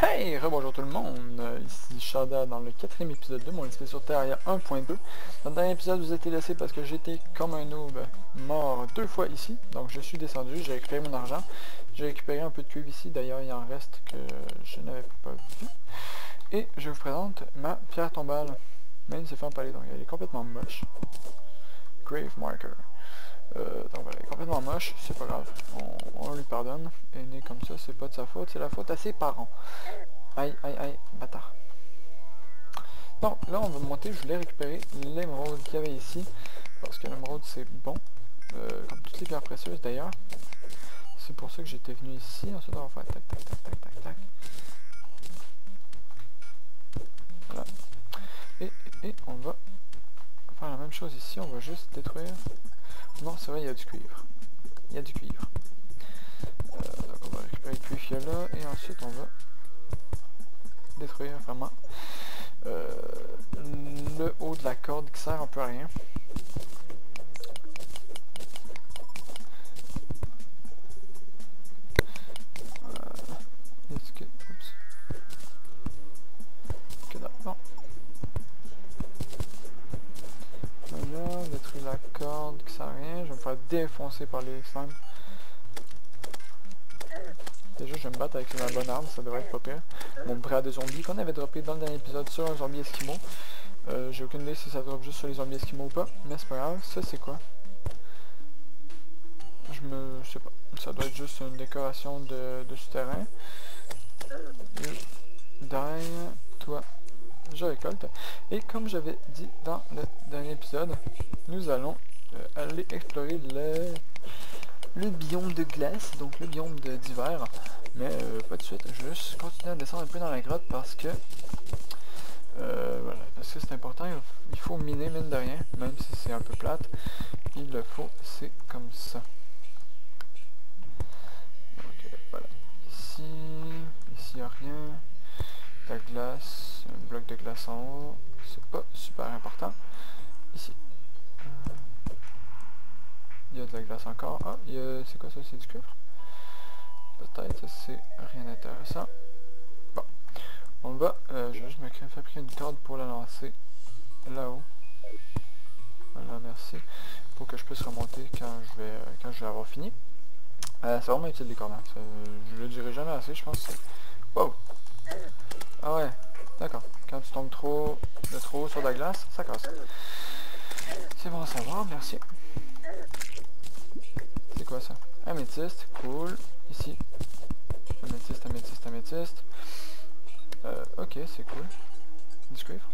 Hey, rebonjour tout le monde, ici Shada dans le quatrième épisode de mon Espèce sur Terre, il y a 1.2. Dans le dernier épisode, vous étiez laissé parce que j'étais comme un noob mort 2 fois ici. Donc je suis descendu, j'ai récupéré mon argent. J'ai récupéré un peu de cuivre ici, d'ailleurs il en reste que je n'avais pas vu. Et je vous présente ma pierre tombale. Même s'est fait empaler, donc elle est complètement moche. Grave Marker. Donc voilà, elle est complètement moche, c'est pas grave, on lui pardonne. Elle est née comme ça, c'est pas de sa faute, c'est la faute à ses parents. Aïe, aïe, aïe, bâtard. Bon, là on va monter, je voulais récupérer l'émeraude qu'il y avait ici, parce que l'émeraude c'est bon, comme toutes les pierres précieuses d'ailleurs. C'est pour ça que j'étais venu ici, ensuite on va faire tac, tac, tac, tac, tac, tac. Voilà. Et on va faire la même chose ici, on va juste détruire... Non, c'est vrai, il y a du cuivre. Il y a du cuivre. Donc on va récupérer le cuivre qu'il y a là, et ensuite on va détruire vraiment le haut de la corde qui sert un peu à rien. Est-ce que... Oups. Que là, bon. Voilà, détruire la corde qui sert à rien. Je vais me faire défoncer par les slimes. Déjà, je vais me battre avec ma bonne arme, ça devrait être pas pire. Mon bras de zombie qu'on avait droppé dans le dernier épisode sur un zombie esquimau. J'ai aucune idée si ça drop juste sur les zombies esquimaux ou pas, mais c'est pas grave. Ça, c'est quoi? Je sais pas. Ça doit être juste une décoration de souterrain. Derrière toi, je récolte. Et comme j'avais dit dans le dernier épisode, nous allons aller explorer le biome de glace, donc le biome d'hiver. Mais pas de suite, je vais juste continuer à descendre un peu dans la grotte parce que voilà, parce que c'est important, il faut miner mine de rien, même si c'est un peu plate, il le faut, c'est comme ça. Donc voilà, ici il n'y a rien, la glace, un bloc de glace en haut, c'est pas super important. Ici, il y a de la glace encore, ah, c'est quoi ça, c'est du cuivre? Peut-être, ça c'est rien d'intéressant. Bon, on va, je vais juste me fabriquer une corde pour la lancer là-haut. Voilà, merci. Pour que je puisse remonter quand je vais avoir fini. C'est vraiment utile les cordes. Je le dirai jamais assez, je pense. Wow! Ah ouais, d'accord. Quand tu tombes de trop haut sur la glace, ça casse. C'est bon à savoir, merci. C'est quoi ça? Améthyste, cool. Ici. Améthyste, améthyste, améthyste. Ok, c'est cool. Du cuivre.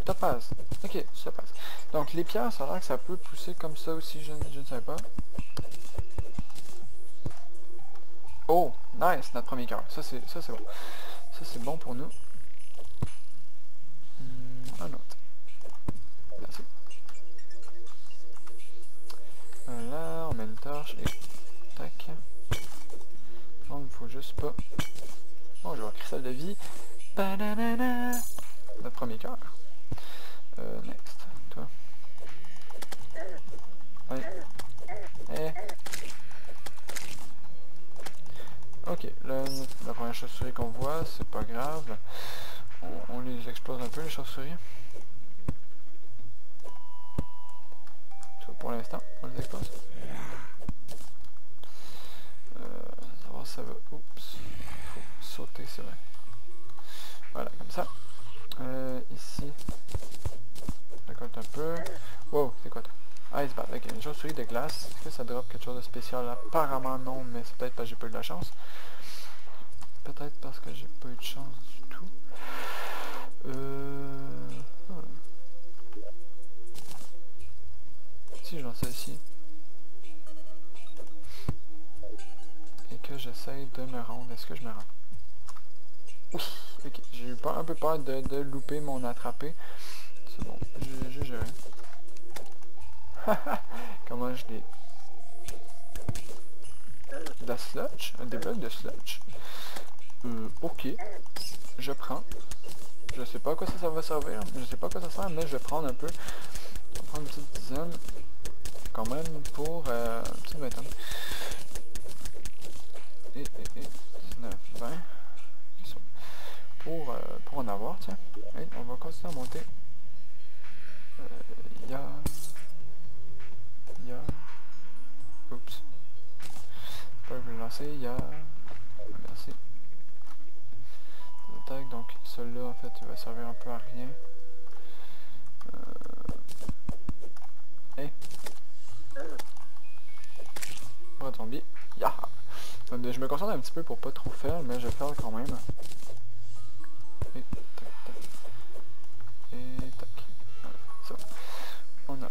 Topaz. Ok, ça passe. Donc les pierres, ça a l'air que ça peut pousser comme ça aussi, je ne savais pas. Oh, nice, notre premier cœur. Ça c'est bon. Ça c'est bon pour nous. Un autre. Merci. Voilà, on met une torche et tac. Donc il faut juste pas... Bon, je vais avoir cristal de vie. Banana. Notre premier cœur. Next, toi. Allez. Ok, la première chauve-souris qu'on voit, c'est pas grave. On les explose un peu, les chauves-souris. Pour l'instant, on les explose. Savoir ça va... Oups. Il faut sauter, c'est vrai. Voilà, comme ça. Ici. Je récolte un peu. Wow, c'est quoi toi? Ice Bat, ok, une chauve-souris de glace. Est-ce que ça drop quelque chose de spécial? Apparemment non, mais c'est peut-être parce que j'ai pas eu de la chance. Peut-être parce que j'ai pas eu de chance du tout. Si je lance ça ici. Et que j'essaye de me rendre, est-ce que je me rends? Oui, ok, j'ai eu un peu peur de louper mon attrapé. C'est bon, j'ai géré. Comment je l'ai... De la sludge? Des blocs de sludge? Ok. Je prends. Je sais pas à quoi ça va servir. Je sais pas à quoi ça sert, mais je vais prendre un peu. Je vais prendre une petite dizaine. Quand même pour une petite vingtaine. Et 19, 20. en avoir, tiens. Hey, on va continuer à monter. Oups. Pas que je vais le lancer, merci. Attaque, donc celui-là en fait il va servir un peu à rien. Hey. Oh, zombie. Ya! Je me concentre un petit peu pour pas trop faire, mais je vais faire quand même. Et tac, tac. Et tac. Voilà, ça. On a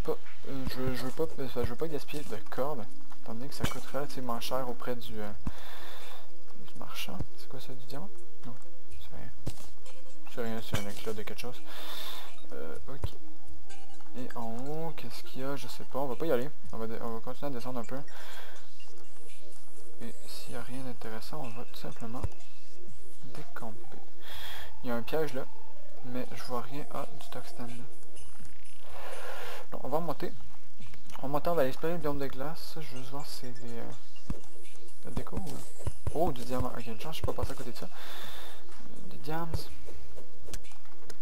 pas. Je veux pas gaspiller de cordes, étant donné que ça coûte relativement cher auprès du marchand. C'est quoi ça, du diamant? Non, c'est rien. C'est rien, c'est un éclat de quelque chose. Ok. Et en haut, qu'est-ce qu'il y a? Je sais pas, on va pas y aller. On va continuer à descendre un peu. Et s'il n'y a rien d'intéressant, on va tout simplement décamper. Il y a un piège là, mais je vois rien. Ah, du tungstène là. Donc, on va remonter. On va monter, on va aller explorer le biome de glace. Je veux juste voir si c'est des... la déco ou... Oh, du diamant. Ok, une chance, je suis pas passé à côté de ça. Des diams.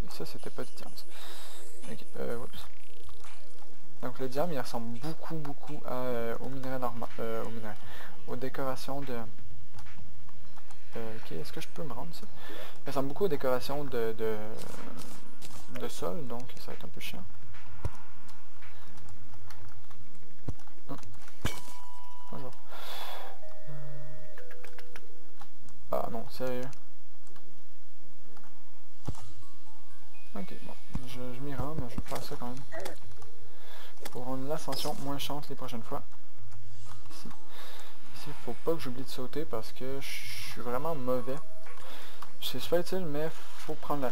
Et ça, c'était pas du diams. Ok, oups. Donc le diamant, il ressemble beaucoup au minerai normal. Aux décorations de... ok, est-ce que je peux me rendre ça? Il ressemble beaucoup aux décorations de sol, donc ça va être un peu chiant. Bonjour. Ah non, sérieux. Ok, bon, je m'y rends, mais je vais faire ça quand même. Pour une ascension, moins chance les prochaines fois. Ici, il faut pas que j'oublie de sauter parce que je suis vraiment mauvais. C'est super utile, mais faut prendre la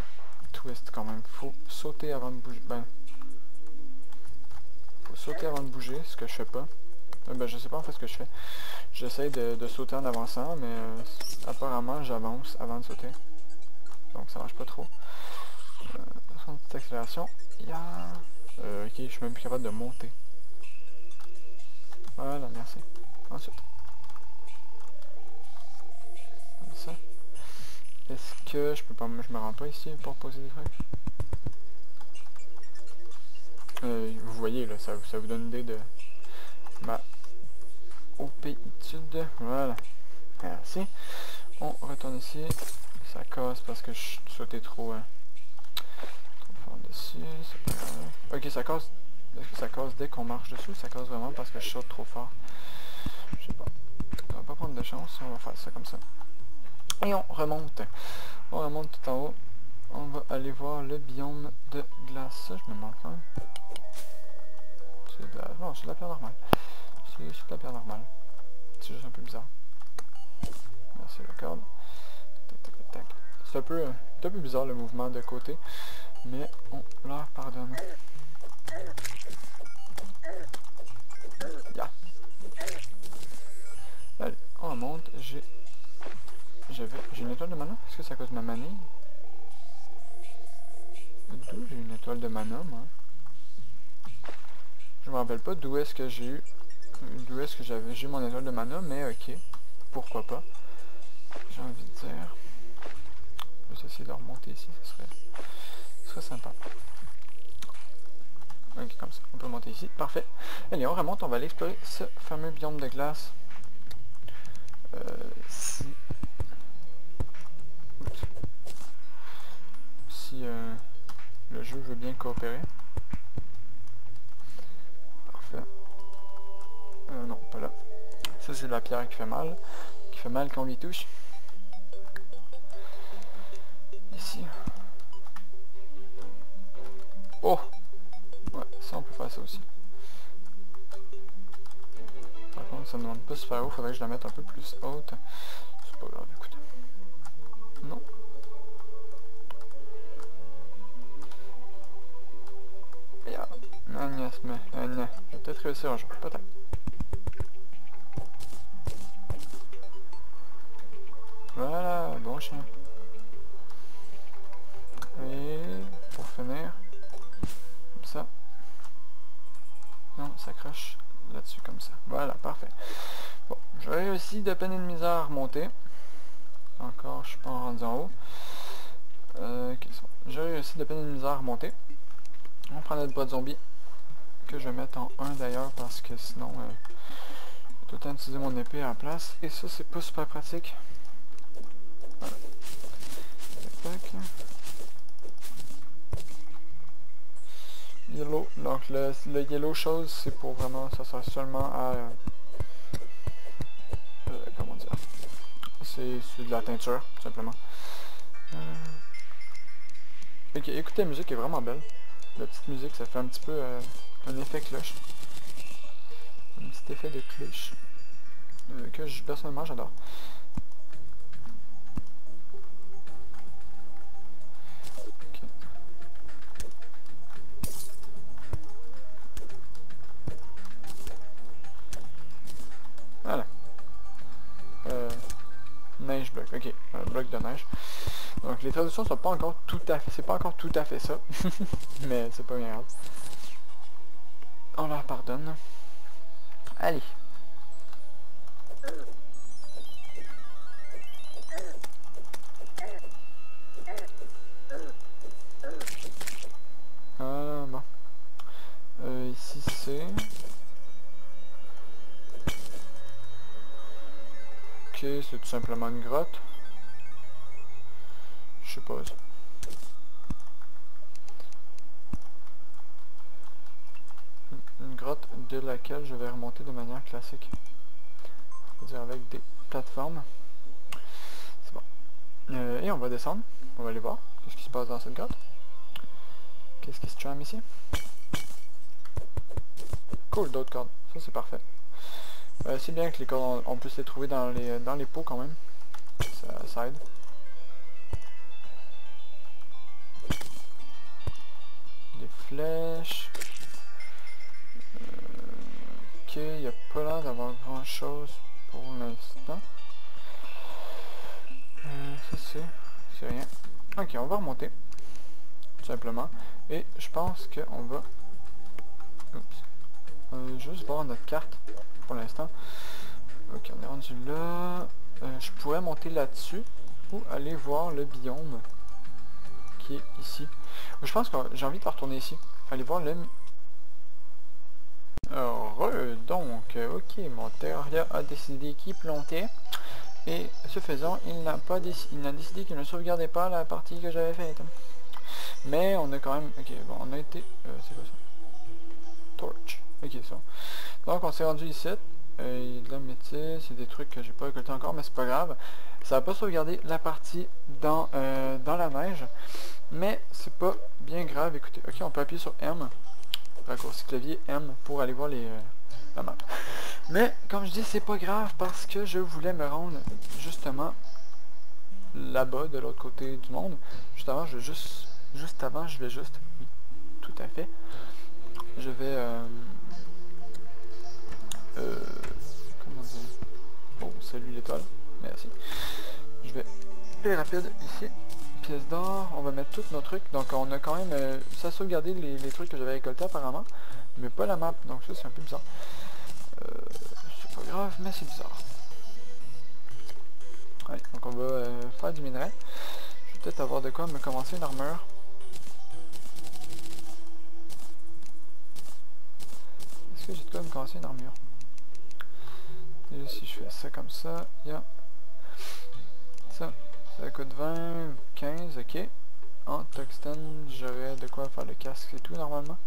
twist quand même. Faut sauter avant de bouger. Ben, faut sauter avant de bouger, ce que je fais pas. Ben, je sais pas en fait ce que je fais. J'essaie de sauter en avançant, mais apparemment j'avance avant de sauter. Donc ça marche pas trop. Une petite accélération. Ok, je suis même plus capable de monter. Voilà, merci. Ensuite. Comme ça. Est-ce que je peux pas... Je me rends pas ici pour poser des trucs? Vous voyez là, ça vous donne une idée de ma opéitude. Voilà. Merci. On retourne ici. Ça casse parce que je sautais trop fort dessus. C'est pas grave. Ok, ça casse. Est-ce que ça casse dès qu'on marche dessus? Ça casse vraiment parce que je saute trop fort. Je sais pas. On va pas prendre de chance. On va faire ça comme ça. Et on remonte. On remonte tout en haut. On va aller voir le biome de glace. Ça, je me manque quand même. C'est de la... Non, c'est de la pierre normale. C'est de la pierre normale. C'est juste un peu bizarre. Merci la corde. C'est un peu bizarre le mouvement de côté. Mais on leur pardonne. Yeah. Allez, on remonte. J'ai une étoile de mana? Est-ce que c'est à cause de ma manille? D'où j'ai une étoile de mana, moi? Je me rappelle pas d'où est-ce que j'ai eu... D'où est-ce que j'ai eu mon étoile de mana, mais ok. Pourquoi pas? J'ai envie de dire... Je vais essayer de remonter ici, ce serait sympa. Ok, comme ça, on peut monter ici. Parfait. Allez, on remonte, on va aller explorer ce fameux biome de glace. Si le jeu veut bien coopérer. Parfait. Non, pas là. Ça, c'est de la pierre qui fait mal. Qui fait mal quand on l'y touche. Ici. Oh! Ouais, ça on peut faire ça aussi. Par contre, ça me demande pas super haut, faudrait que je la mette un peu plus haute. C'est pas grave, écoute. Non. Yeah. Agnès, mais je vais peut-être réussir un jour, peut-être. Voilà, bon chien. Et pour finir, comme ça. Non, ça crache là-dessus comme ça. Voilà, parfait. Bon, je réussis de peine et de misère à remonter. Encore, je suis pas rendu en haut. Ok, c'est bon. J'ai réussi de peine de misère à remonter. On prend notre bras de zombie, que je vais mettre en 1 d'ailleurs, parce que sinon, je vais tout le temps utiliser mon épée à la place. Et ça, c'est pas super pratique. Voilà. Tac. Yellow. Donc le yellow chose, c'est pour vraiment, ça sert seulement à... comment dire? C'est de la teinture, tout simplement. Ok, écoutez, la musique est vraiment belle. La petite musique, ça fait un petit peu un effet cloche. Un petit effet de cloche. Que personnellement j'adore. Okay. Voilà. Neige bloc, ok. Bloc de neige. Donc les traductions sont pas encore tout à fait. C'est pas encore tout à fait ça. Mais c'est pas bien grave. On leur pardonne. Allez. Bon. Ici c'est... Ok, c'est tout simplement une grotte. Je suppose. Une grotte de laquelle je vais remonter de manière classique. C'est-à-dire avec des plateformes. C'est bon. Et on va descendre. On va aller voir qu'est-ce qui se passe dans cette grotte. Qu'est-ce qui se trame ici? Cool, d'autres cordes. Ça c'est parfait. C'est bien que les cordes, on puisse les trouver dans les pots quand même. Ça aide. Des flèches. Ok, il n'y a pas l'air d'avoir grand chose pour l'instant. Ça c'est rien. Ok, on va remonter. Tout simplement. Et je pense qu'on va... Oups. Juste voir notre carte pour l'instant. Ok, on est rendu là. Je pourrais monter là-dessus ou aller voir le biome qui est ici. Je pense que j'ai envie de retourner ici. Aller voir le... Heureux, donc, ok, mon Terraria a décidé qu'il plantait. Et ce faisant, il n'a décidé qu'il ne sauvegardait pas la partie que j'avais faite. Mais on a quand même... Ok, bon, on a été... c'est quoi ça? Torch. Ok, ça. Donc on s'est rendu ici. Il y a de la métisse, c'est des trucs que j'ai pas récolté encore, mais c'est pas grave. Ça va pas sauvegarder la partie dans la neige. Mais c'est pas bien grave, écoutez. Ok, on peut appuyer sur M. Raccourci clavier M pour aller voir la map. Mais comme je dis, c'est pas grave parce que je voulais me rendre justement là-bas, de l'autre côté du monde. Juste avant, je vais juste... Oui, tout à fait. Je vais... comment dire? Oh, salut l'étoile. Merci. Je vais aller rapide ici. Pièce d'or. On va mettre tous nos trucs. Donc on a quand même... ça a sauvegardé les trucs que j'avais récoltés apparemment. Mais pas la map. Donc ça c'est un peu bizarre. C'est pas grave, mais c'est bizarre. Ouais, donc on va faire du minerai. Je vais peut-être avoir de quoi me commencer une armure. Est-ce que j'ai de quoi me commencer une armure? Et si je fais ça comme ça, il y a ça coûte 20, 15, ok. En tungstène, j'aurais de quoi faire le casque et tout normalement.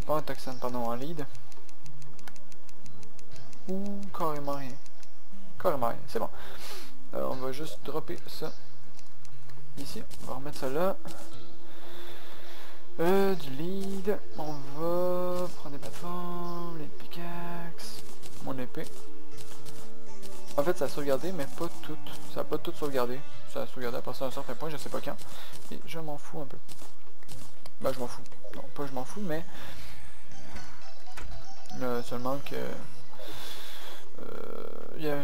Pas en tungstène, pardon, en lead. Ou carrément rien. Carrément rien, c'est bon. On va juste dropper ça ici. On va remettre ça là. Du lead. On va prendre des plateformes, les pickaxes, mon épée. En fait, ça a sauvegardé, mais pas toutes. Ça a pas tout sauvegardé. Ça a sauvegardé à partir d'un certain point, je sais pas quand. Et je m'en fous un peu. Bah, je m'en fous. Non, pas je m'en fous, mais... seulement que...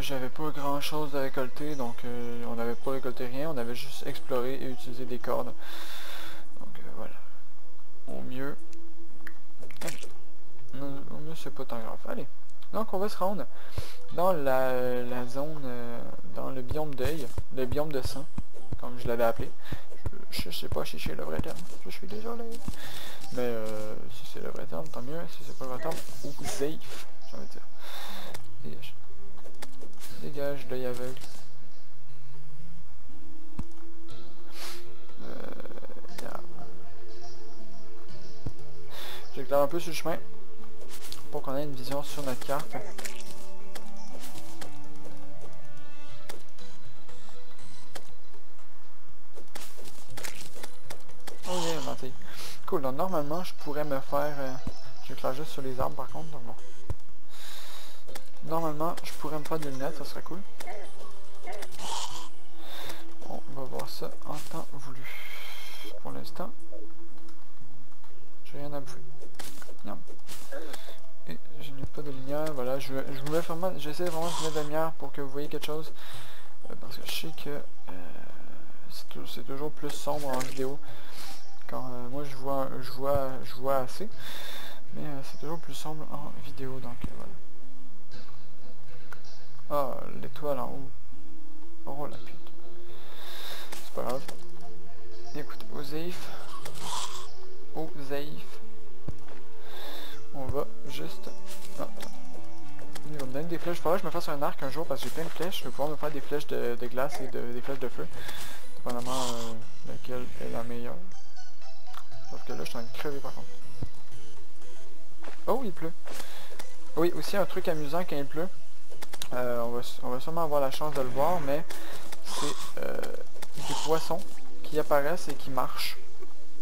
j'avais pas grand chose à récolter, donc on n'avait pas récolté rien. On avait juste exploré et utilisé des cordes. Donc voilà. Au mieux... Au mieux, c'est pas tant grave. Allez. Donc on va se rendre dans la zone, dans le biome d'œil, le biome de sang, comme je l'avais appelé. Je sais pas si c'est le vrai terme, je suis désolé. Mais si c'est le vrai terme, tant mieux. Si c'est pas le vrai terme, ou safe, j'ai envie de dire. Dégage. Dégage, l'œil aveugle. J'éclaire un peu sur le chemin pour qu'on ait une vision sur notre carte. Oh yeah, menti. Cool, donc normalement je pourrais me faire... j'éclaire juste sur les arbres par contre, donc bon. Normalement je pourrais me faire des lunettes, ça serait cool. On va voir ça en temps voulu. Pour l'instant, j'ai rien à bouffer. Non. Et je n'ai pas de lumière, voilà, j'essaie vraiment de mettre de la lumière pour que vous voyez quelque chose. Parce que je sais que c'est toujours plus sombre en vidéo. Quand moi je vois assez. Mais c'est toujours plus sombre en vidéo, donc voilà. Ah, l'étoile en haut. Oh la pute. C'est pas grave. Écoute, au Zaif. On va juste... Ah, il va me donner des flèches. Il faudra que je me fasse un arc un jour parce que j'ai plein de flèches. Je vais pouvoir me faire des flèches de glace et des flèches de feu. Dépendamment laquelle est la meilleure. Sauf que là, je suis en train de crever par contre. Oh, il pleut. Oui, aussi un truc amusant quand il pleut. On va sûrement avoir la chance de le voir, mais c'est des poissons qui apparaissent et qui marchent.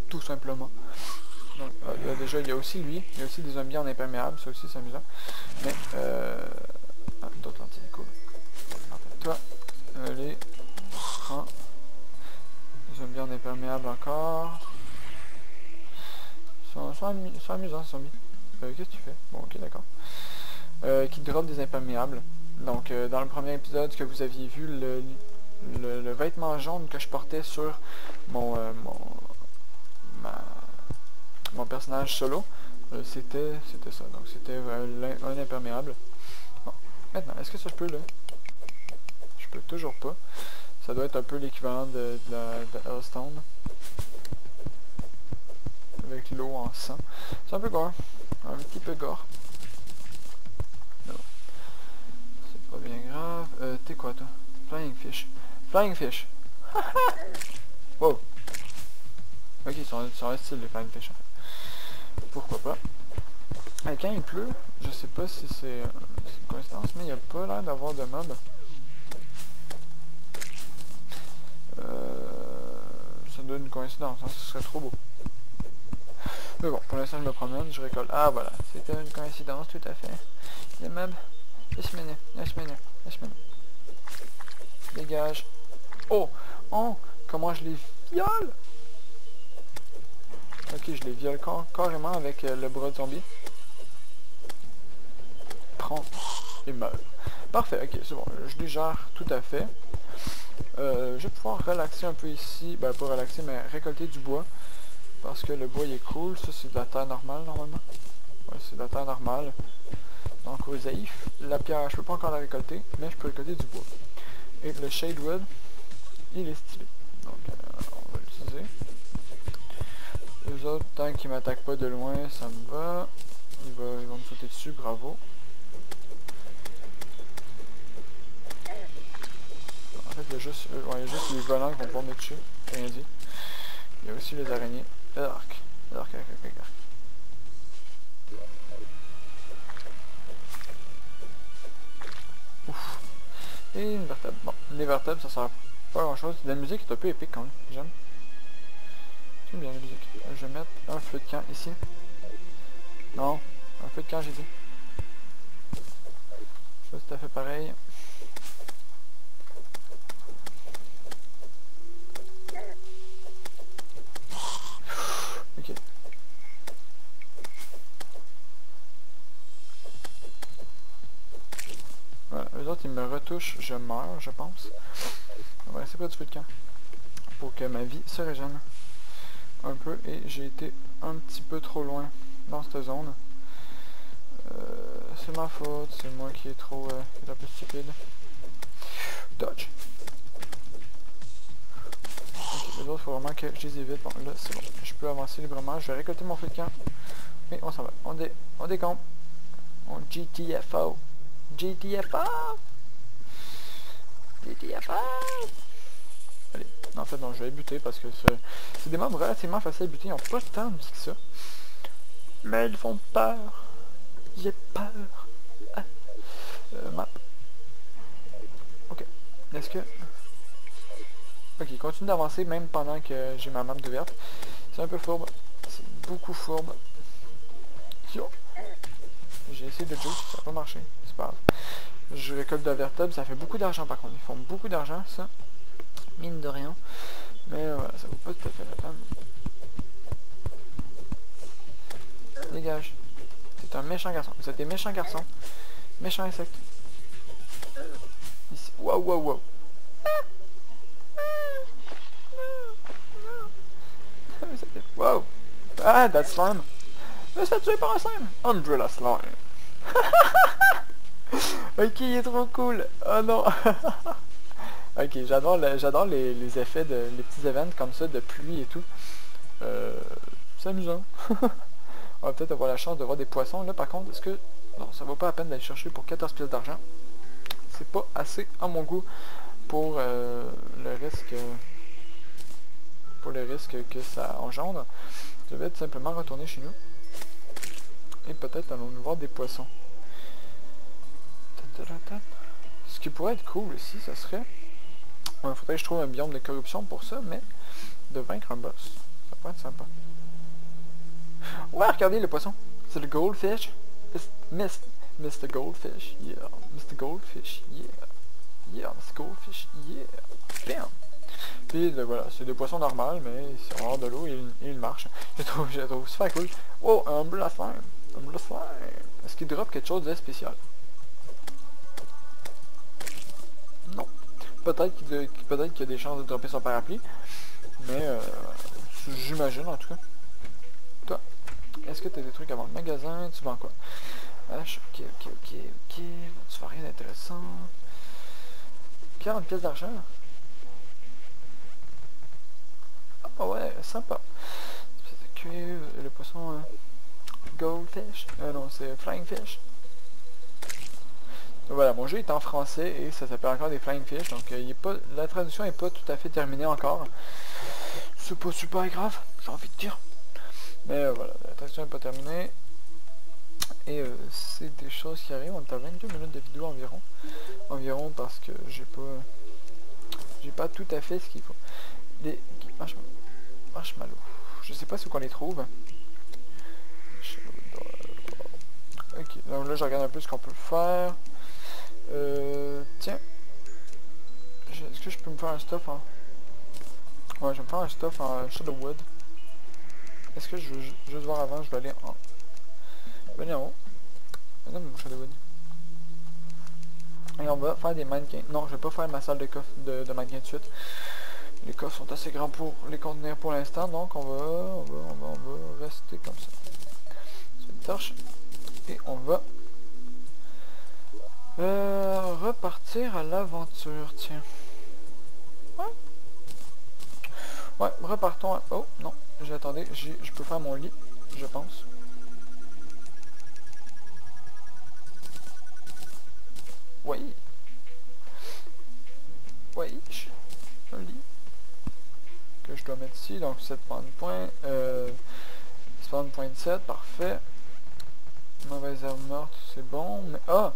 Tout simplement. Donc, déjà, il y a aussi lui. Il y a aussi des zombies en imperméable. Ça aussi, c'est amusant. Mais, d'autres lentilles, cool. Toi, allez, prends. Zombies en imperméable encore. Ils sont amusants, ces zombies. Qu'est-ce que tu fais? Bon, ok, d'accord. Qui drop des imperméables. Donc, dans le premier épisode que vous aviez vu, le vêtement jaune que je portais sur mon personnage solo, c'était ça. Donc, c'était un imperméable. Bon, maintenant, est-ce que ça je peux, là? Je peux toujours pas. Ça doit être un peu l'équivalent de Hellstone. Avec l'eau en sang. C'est un peu gore. Un petit peu gore. Non. C'est pas bien grave. T'es quoi toi? Flying fish. Flying fish. Wow. Ok, ils sont style les flying fish en fait. Pourquoi pas. Quand il pleut, je sais pas si c'est une coïncidence, mais il n'y a pas l'air d'avoir de mobs. Ça donne une coïncidence, hein, ce serait trop beau. Mais bon, pour l'instant je me promène, je récolte. Ah voilà, c'était une coïncidence tout à fait. Les meubles, laisse-moi. Dégage. Oh, comment je les viole? Ok, je les viole carrément avec le bras de zombie. Prends et meurs. Parfait, ok, c'est bon, je les gère tout à fait. Je vais pouvoir relaxer un peu ici, ben pas relaxer, mais récolter du bois. Parce que le bois il est cool, ça c'est de la terre normale normalement. Ouais, c'est de la terre normale. Donc au Zaif, la pierre, je peux pas encore la récolter, mais je peux récolter du bois. Et le Shadewood, il est stylé. Donc on va l'utiliser. Les autres, tant qu'ils m'attaquent pas de loin, ça me va. Ils vont me sauter dessus, bravo. En fait, il y a juste les volants qui vont pouvoir me tuer, rien dit. Il y a aussi les araignées. Arc. Ouf. Et une vertèbre. Bon, les vertèbres, ça sert pas à grand chose. La musique est un peu épique quand même, j'aime. J'aime bien la musique. Je vais mettre un feu de camp ici. Non, un feu de camp j'ai dit. Je fais tout à fait pareil. Ok. Voilà, eux autres ils me retouchent, je meurs, je pense. On va rester près du feu de camp. Pour que ma vie se régène un peu. Et j'ai été un petit peu trop loin dans cette zone. C'est ma faute, c'est moi qui est trop un peu stupide. Dodge. il faut vraiment que je les évite. Bon, là, c'est bon. Je peux avancer librement. Je vais récolter mon feu de camp. Et on s'en va. On décompe. On GTFO. GTFO! GTFO! Allez. En fait, non, je vais buter parce que c'est des mobs relativement faciles à buter. Ils n'ont pas tant de vie que ça. Mais ils font peur. J'ai peur. Ah. Map. Ok. Est-ce que... Ok, continue d'avancer même pendant que j'ai ma map ouverte. C'est un peu fourbe. C'est beaucoup fourbe. Yo. J'ai essayé de juice, ça n'a pas marché. C'est pas grave. Je récolte de la vertèbre, ça fait beaucoup d'argent par contre. Ils font beaucoup d'argent, ça. Mine de rien. Mais voilà, ça vaut pas tout à fait la peine. Dégage. C'est un méchant garçon. Vous êtes des méchants garçons. Méchant insecte. Ici. Wow, wow, wow. Wow. Ah, that's slime. Mais c'est tué par un slime. Umbrella slime. Ok, il est trop cool. Oh non. Ok, j'adore les effets les petits events comme ça de pluie et tout. C'est amusant. On va peut-être avoir la chance de voir des poissons. Là par contre, est-ce que... Non, ça vaut pas la peine d'aller chercher pour 14 pièces d'argent. C'est pas assez à mon goût pour le risque... que ça engendre. Je vais tout simplement retourner chez nous. Et peut-être allons-nous voir des poissons. Ce qui pourrait être cool aussi, ça serait... Il faudrait que je trouve un biome de corruption pour ça, mais de vaincre un boss. Ça pourrait être sympa. Ouais, regardez le poisson. C'est le goldfish. Mr. Goldfish, yeah. Mr. Goldfish, yeah. Yeah, Mr. Goldfish, yeah. Bam. Puis voilà, c'est des poissons normaux, mais ils sont hors de l'eau et ils marchent. Je trouve super cool. Oh, un blossom. Un blossom. Est-ce qu'il drop quelque chose de spécial? Non. Peut-être qu'il y a des chances de dropper son parapluie. Mais j'imagine en tout cas. Toi, est-ce que tu as des trucs à vendre? Magasin, tu vends quoi? H, ok. Tu fais rien d'intéressant. 40 pièces d'argent. Ah ouais, sympa. Le poisson goldfish. Non, c'est flying fish. Voilà, mon jeu est en français et ça s'appelle encore des flying fish. Donc la traduction n'est pas tout à fait terminée encore. C'est pas super grave, j'ai envie de dire. Mais voilà, la traduction n'est pas terminée. Et c'est des choses qui arrivent. On est à 22 minutes de vidéo environ. Environ parce que j'ai pas tout à fait ce qu'il faut. Des marshmallows. Je sais pas où qu'on les trouve. Ok, donc là je regarde un peu ce qu'on peut faire. Tiens. Est-ce que je peux me faire un stuff en... Ouais, je vais me faire un stuff en Shadowwood. Est-ce que je veux juste voir avant, je vais aller en... haut. Non, mon Shadowwood. Et on va faire des mannequins. Non, je vais pas faire ma salle de coffre de mannequins tout de suite. Les coffres sont assez grands pour les contenir pour l'instant, donc on va rester comme ça. C'est une torche. Et on va repartir à l'aventure, tiens. Ouais, repartons à... Oh, non, attendez, je peux faire mon lit, je pense. Oui. Oui, un lit. Que je dois mettre ici, donc 7 points. Spawn point 7, parfait. Mauvaise herbe morte, c'est bon, mais... Ah!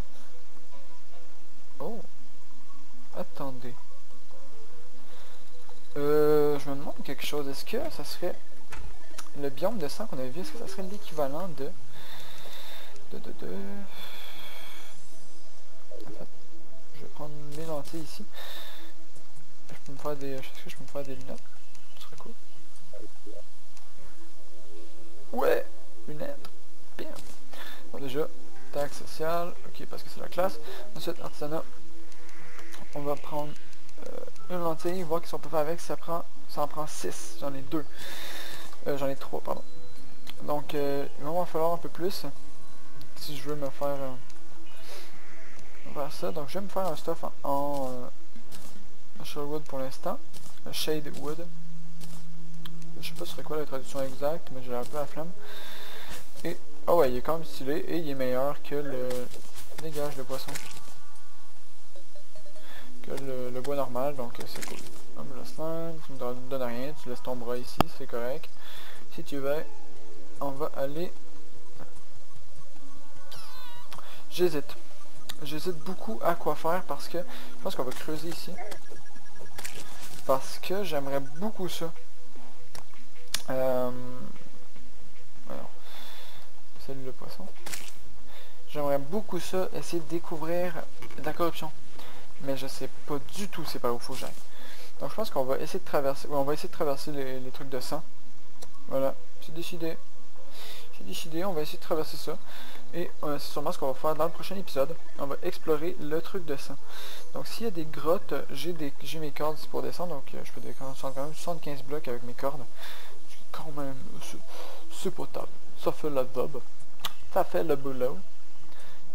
Oh! Attendez. Je me demande quelque chose. Est-ce que ça serait... Le biome de sang qu'on avait vu, est-ce que ça serait l'équivalent de... En fait, je vais prendre mes lentilles ici. Je peux me faire des... Est-ce que je peux me faire des lunettes? Ce serait cool. Ouais! Lunettes. Bien. Bon, déjà, taxe sociale. Ok, parce que c'est la classe. Ensuite, artisanat. On va prendre une lentille, voir qu'est-ce qu'on peut faire avec. Ça en prend 6. J'en ai 2. J'en ai 3, pardon. Donc, il va m'en falloir un peu plus. Si je veux me faire... ça. Donc, je vais me faire un stuff en Shadowwood pour l'instant. Shadewood. je sais pas ce serait quoi la traduction exacte, mais j'ai un peu la flamme. Et, oh ouais, il est quand même stylé, et il est meilleur que le... Dégage le poisson. Que le bois normal, donc c'est cool. Hop, le slime, tu me donnes rien, tu laisses ton bras ici, c'est correct. Si tu veux, on va aller... J'hésite. J'hésite beaucoup à quoi faire parce que je pense qu'on va creuser ici. Parce que j'aimerais beaucoup ça. Voyons. Salut le poisson. J'aimerais beaucoup ça, essayer de découvrir de la corruption. Mais je sais pas du tout c'est par où faut que j'aille. Donc je pense qu'on va essayer de traverser. On va essayer de traverser les trucs de sang. Voilà, c'est décidé. J'ai décidé, on va essayer de traverser ça. Et c'est sûrement ce qu'on va faire dans le prochain épisode. On va explorer le truc de sang. Donc s'il y a des grottes, j'ai mes cordes pour descendre. Donc je peux descendre quand même 75 blocs avec mes cordes. Quand même, c'est potable. Ça fait le job. Ça fait le boulot.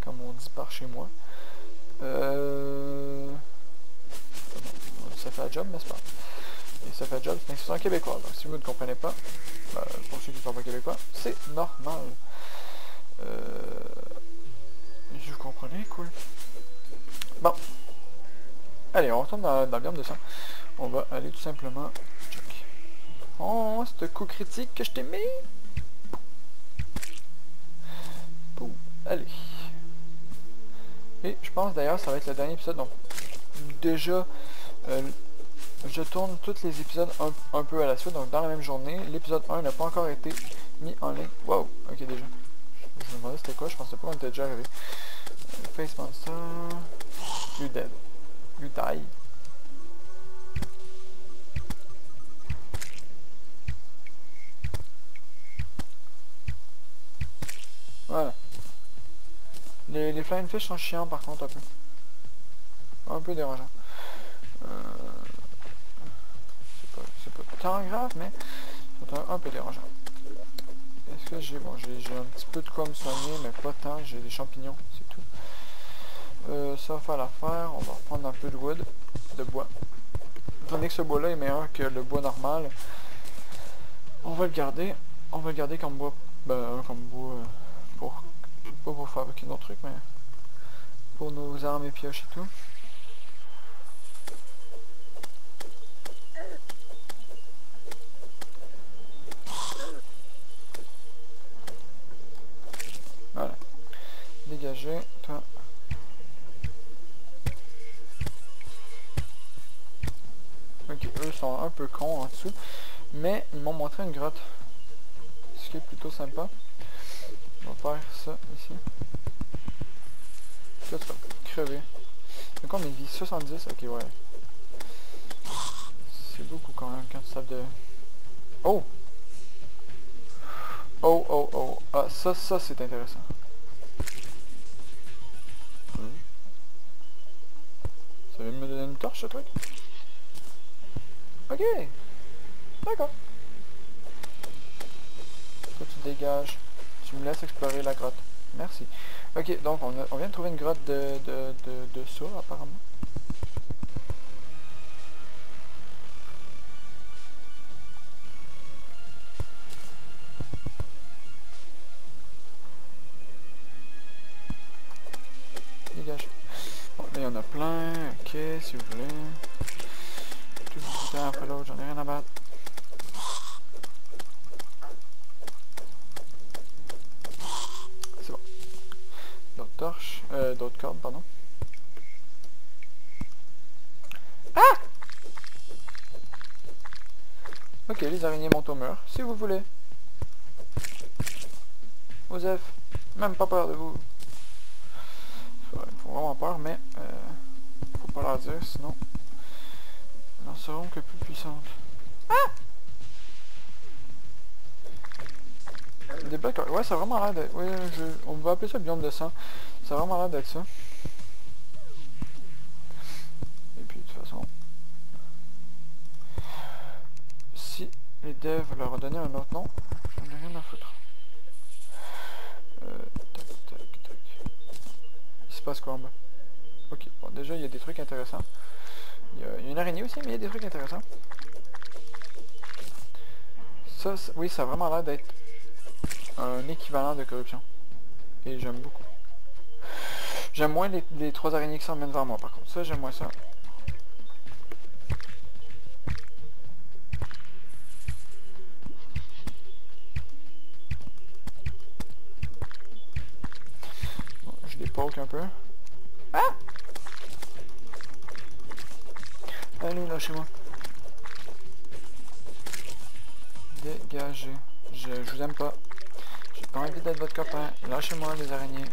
Comme on dit par chez moi. Ça fait un job, n'est-ce pas? Et ça fait un job, c'est une expression québécoise. Donc si vous ne comprenez pas, pour ceux qui ne sont pas québécois, c'est normal. Je vous comprenais, cool. Bon. Allez, on retourne dans le biome de sang. On va aller tout simplement... Check. Oh, c'est un coup critique que je t'ai mis. Boum. Allez. Et je pense d'ailleurs ça va être le dernier épisode. Donc déjà, je tourne tous les épisodes un peu à la suite. Donc dans la même journée. L'épisode 1 n'a pas encore été mis en ligne. Wow, ok déjà. Je me demandais c'était quoi, je pensais pas qu'on était déjà arrivé. Face Monster. You dead. You die. Voilà. Les flying fish sont chiants par contre un peu. Un peu dérangeant. C'est pas tant grave mais c'est un peu dérangeant. Est-ce que j'ai... Bon, j'ai un petit peu de quoi me soigner, mais pas tant, j'ai des champignons, c'est tout. Ça va faire l'affaire, on va reprendre un peu de wood, de bois. Étant donné que ce bois-là est meilleur que le bois normal, on va le garder comme bois, comme bois, pas pour fabriquer nos trucs, mais pour nos armes et pioches et tout. Voilà. Dégagez, toi. Ok, eux sont un peu cons en dessous, mais ils m'ont montré une grotte. Ce qui est plutôt sympa. On va faire ça ici. Là, tu vas crever. C'est combien de vie? 70? Ok, ouais. C'est beaucoup quand même quand tu tapes de... Oh! Oh, oh, oh. Ah, ça c'est intéressant. Ça vient de me donner une torche, ce truc? Ok. D'accord. Toi, tu dégages. Tu me laisses explorer la grotte. Merci. Ok, donc on vient de trouver une grotte de ça, apparemment. Dégage. Bon, là, il y en a plein. Ok, si vous voulez. Tout le temps après l'autre, j'en ai rien à battre. C'est bon. D'autres torches. D'autres cordes, pardon. Ah! Ok, les araignées montent au mur, si vous voulez. Osef, même pas peur de vous. Ils font vraiment peur, mais faut pas leur dire, sinon elles n'en seront que plus puissantes. Ah! Des blocs, ouais, ça a vraiment l'air d'être... Ouais, on va appeler ça le biome de sang. Ça a vraiment l'air d'être ça. Et puis, de toute façon... Si les devs leur ont donné un autre nom, j'en ai rien à foutre. Tac, tac, tac. Il se passe quoi en bas? Ok, bon, déjà, il y a des trucs intéressants. Il y a une araignée aussi, mais il y a des trucs intéressants. Ça, oui, ça a vraiment l'air d'être un équivalent de corruption. Et j'aime beaucoup. J'aime moins les 3 araignées qui s'en viennent vers moi, par contre. Ça, j'aime moins ça. Bon, je les poke un peu. Ah! Allez, lâchez-moi. Dégagez. Je vous aime pas. J'ai pas envie d'être votre copain. Lâchez-moi les araignées.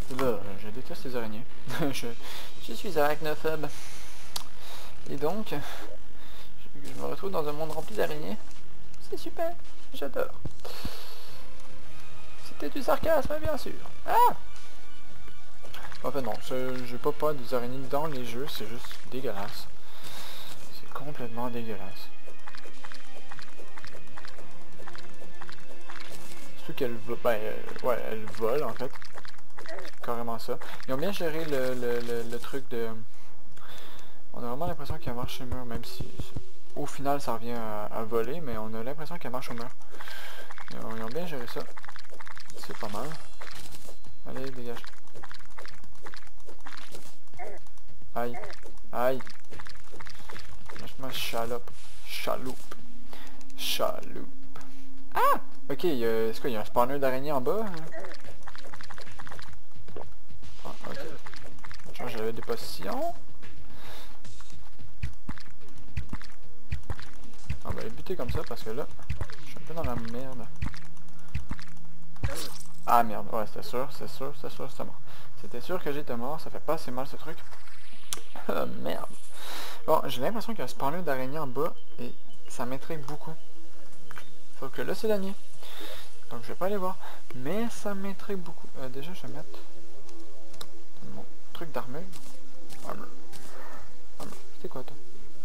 Je déteste les araignées. je suis arachnophobe. Et donc, je me retrouve dans un monde rempli d'araignées. C'est super. J'adore. C'était du sarcasme, bien sûr. Ah! En fait non, j'ai pas peur des araignées dans les jeux, c'est juste dégueulasse. C'est complètement dégueulasse. Surtout qu'elle ouais, elle vole en fait. C'est carrément ça. Ils ont bien géré le truc de... On a vraiment l'impression qu'elle marche sur le mur, même si au final ça revient à voler, mais on a l'impression qu'elle marche au mur. Ils ont bien géré ça. C'est pas mal. Allez, dégage. Aïe. Aïe. Lâche-moi chaloupe. Chaloupe. Chaloupe. Ah! Ok, est-ce qu'il y a un spawner d'araignée en bas? Ah, ok. Change de position. On va les buter comme ça parce que là, je suis un peu dans la merde. Ah merde, ouais, c'était sûr, c'était mort. C'était sûr que j'étais mort, ça fait pas assez mal ce truc. Merde. Bon, j'ai l'impression qu'il y a un spawner d'araignée en bas et ça m'intrigue beaucoup. Sauf que là c'est la nuit. Donc je vais pas aller voir. Mais ça m'intrigue beaucoup. Déjà je vais mettre mon truc d'armure. Armure. C'était quoi toi?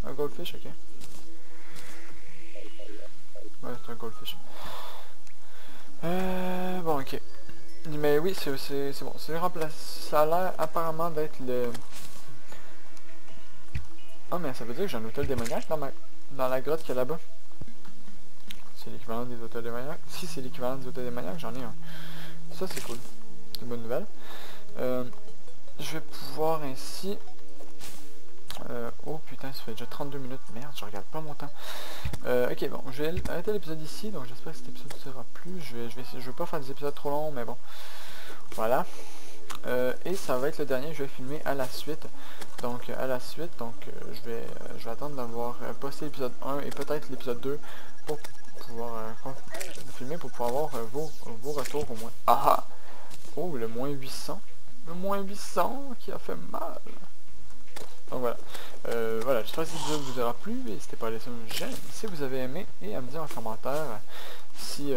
Un goldfish, ok. Ouais, c'est un goldfish. Bon, ok. Mais oui, c'est bon. C'est remplacé. Ça a l'air apparemment d'être le... Oh, mais ça veut dire que j'ai un hôtel démoniaque dans la grotte qu'il y a là-bas. C'est l'équivalent des hôtels démoniaques. Si c'est l'équivalent des hôtels démoniaques, j'en ai un. Ça, c'est cool. C'est une bonne nouvelle. Je vais pouvoir ainsi... oh putain, ça fait déjà 32 minutes. Merde, je regarde pas mon temps. Ok, bon, je vais arrêter l'épisode ici. Donc j'espère que cet épisode ne sera plus. Je vais pas faire des épisodes trop longs, mais bon. Voilà. Et ça va être le dernier que je vais filmer à la suite. Donc à la suite, je vais attendre d'avoir posté l'épisode 1 et peut-être l'épisode 2 pour pouvoir filmer, pour pouvoir avoir vos retours au moins. Ah ah! Oh, le moins 800. Le moins 800 qui a fait mal. Donc voilà. Voilà, j'espère que cet épisode vous aura plu. N'hésitez pas à laisser un j'aime si vous avez aimé et à me dire en commentaire si...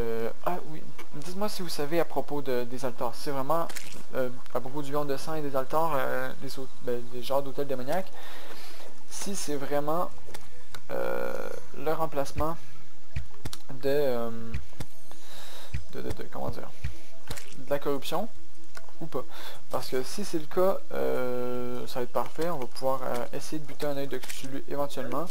ah oui, dites-moi si vous savez à propos des altars. C'est vraiment à propos du lion de sang et des altars, des genres d'hôtels démoniaques. Si c'est vraiment le remplacement comment dire, de la corruption ou pas. Parce que si c'est le cas, ça va être parfait. On va pouvoir essayer de buter un œil de Cthulhu éventuellement.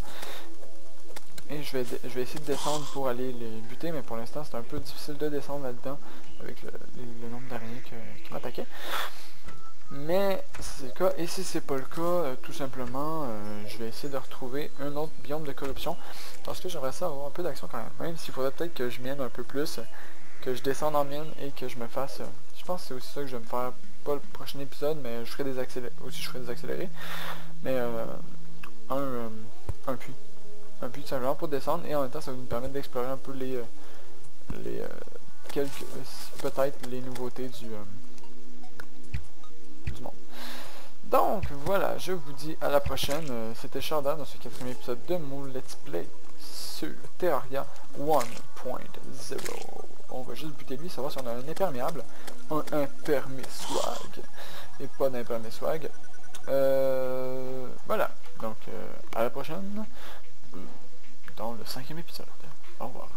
Et je vais essayer de descendre pour aller les buter, mais pour l'instant c'est un peu difficile de descendre là-dedans avec le nombre d'araignées qui m'attaquaient. Mais si c'est le cas, et si c'est pas le cas, tout simplement, je vais essayer de retrouver un autre biome de corruption. Parce que j'aimerais ça avoir un peu d'action quand même. Même s'il faudrait peut-être que je mine un peu plus, que je descende en mine et que je me fasse... je pense que c'est aussi ça que je vais me faire, pas le prochain épisode, mais je ferai des accélérés. Mais un puits. Un puits tout simplement pour descendre et en même temps ça va nous permettre d'explorer un peu peut-être les nouveautés du monde. Donc voilà, je vous dis à la prochaine. C'était Chardin dans ce 4e épisode de mon Let's Play sur Terraria 1.0. On va juste buter lui, savoir si on a un imperméable. Un impermé-swag. Et pas d'impermé-swag. Voilà. Donc à la prochaine. Dans le 5e épisode. Au revoir.